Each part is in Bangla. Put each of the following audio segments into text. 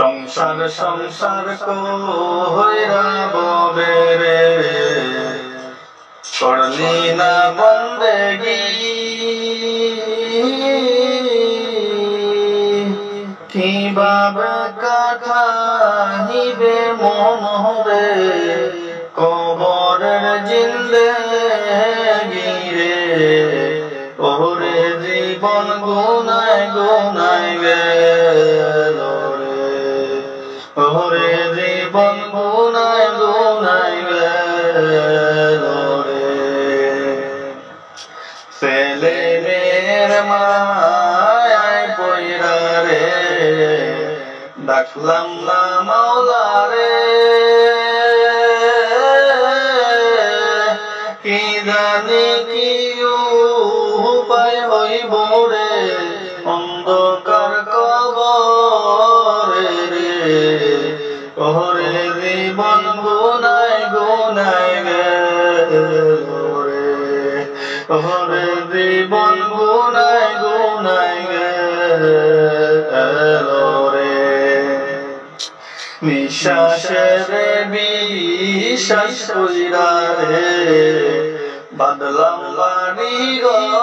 সংসার সংসার কইরা ববে রে করলি না বন্দেগি কিভাবে কাটাইবে মনরে কবরের জিন্দেগি রে ওরে জীবন গুনায় গুনায় গেল রে ওরে জীবন গুনায় গুনায় গেল রে ছেলে মেয়ের মায়ায় পয়রা রে ডাকলাম না মাওলা রে কি জানি কি উপায় হইব রে অন্ধকার কবরে রে ওরে জীবন গুনায় গুনায় গেল রে ওরে জীবন গুনায় গুনায় গেল রে নিঃশ্বাসের বিশ্বাস কইরা রে বাদলাম বাড়ি ঘর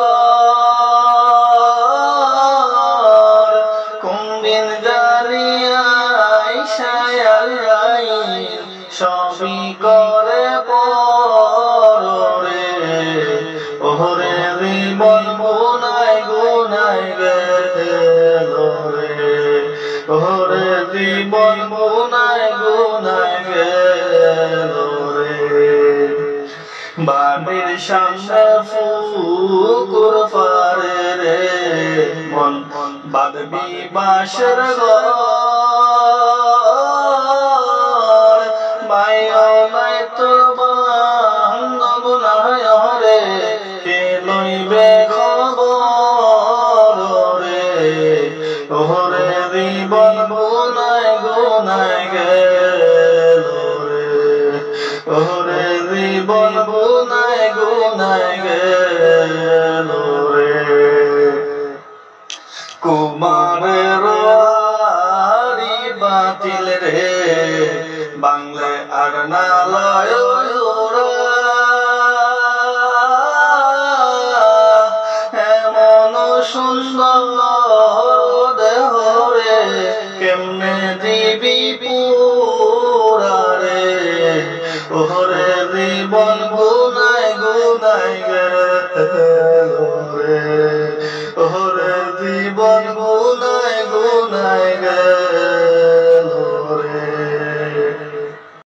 কোনদিন জানিয়া আইসায় সবই করে পরে ওরে জীবন গুনায় গুনায় গেল রে ওরে জীবন গুনায় গুনায় গেল রে বাড়ির সামনে পুকুর পারে রে মন বাঁধবি বাঁশের ঘর মায়ও নাই তোর বান্ধব নাই রে কে লইবে খবর রে ওরে জীবন গুনায় গুনায় গেল রে ওরে জীবন গুনায় গুনায় গেল রে কুমারের হাড়ি বাতিল রে বাংলা আর নালয় এমন সুন্দর দেহ রে কেমনে দিবি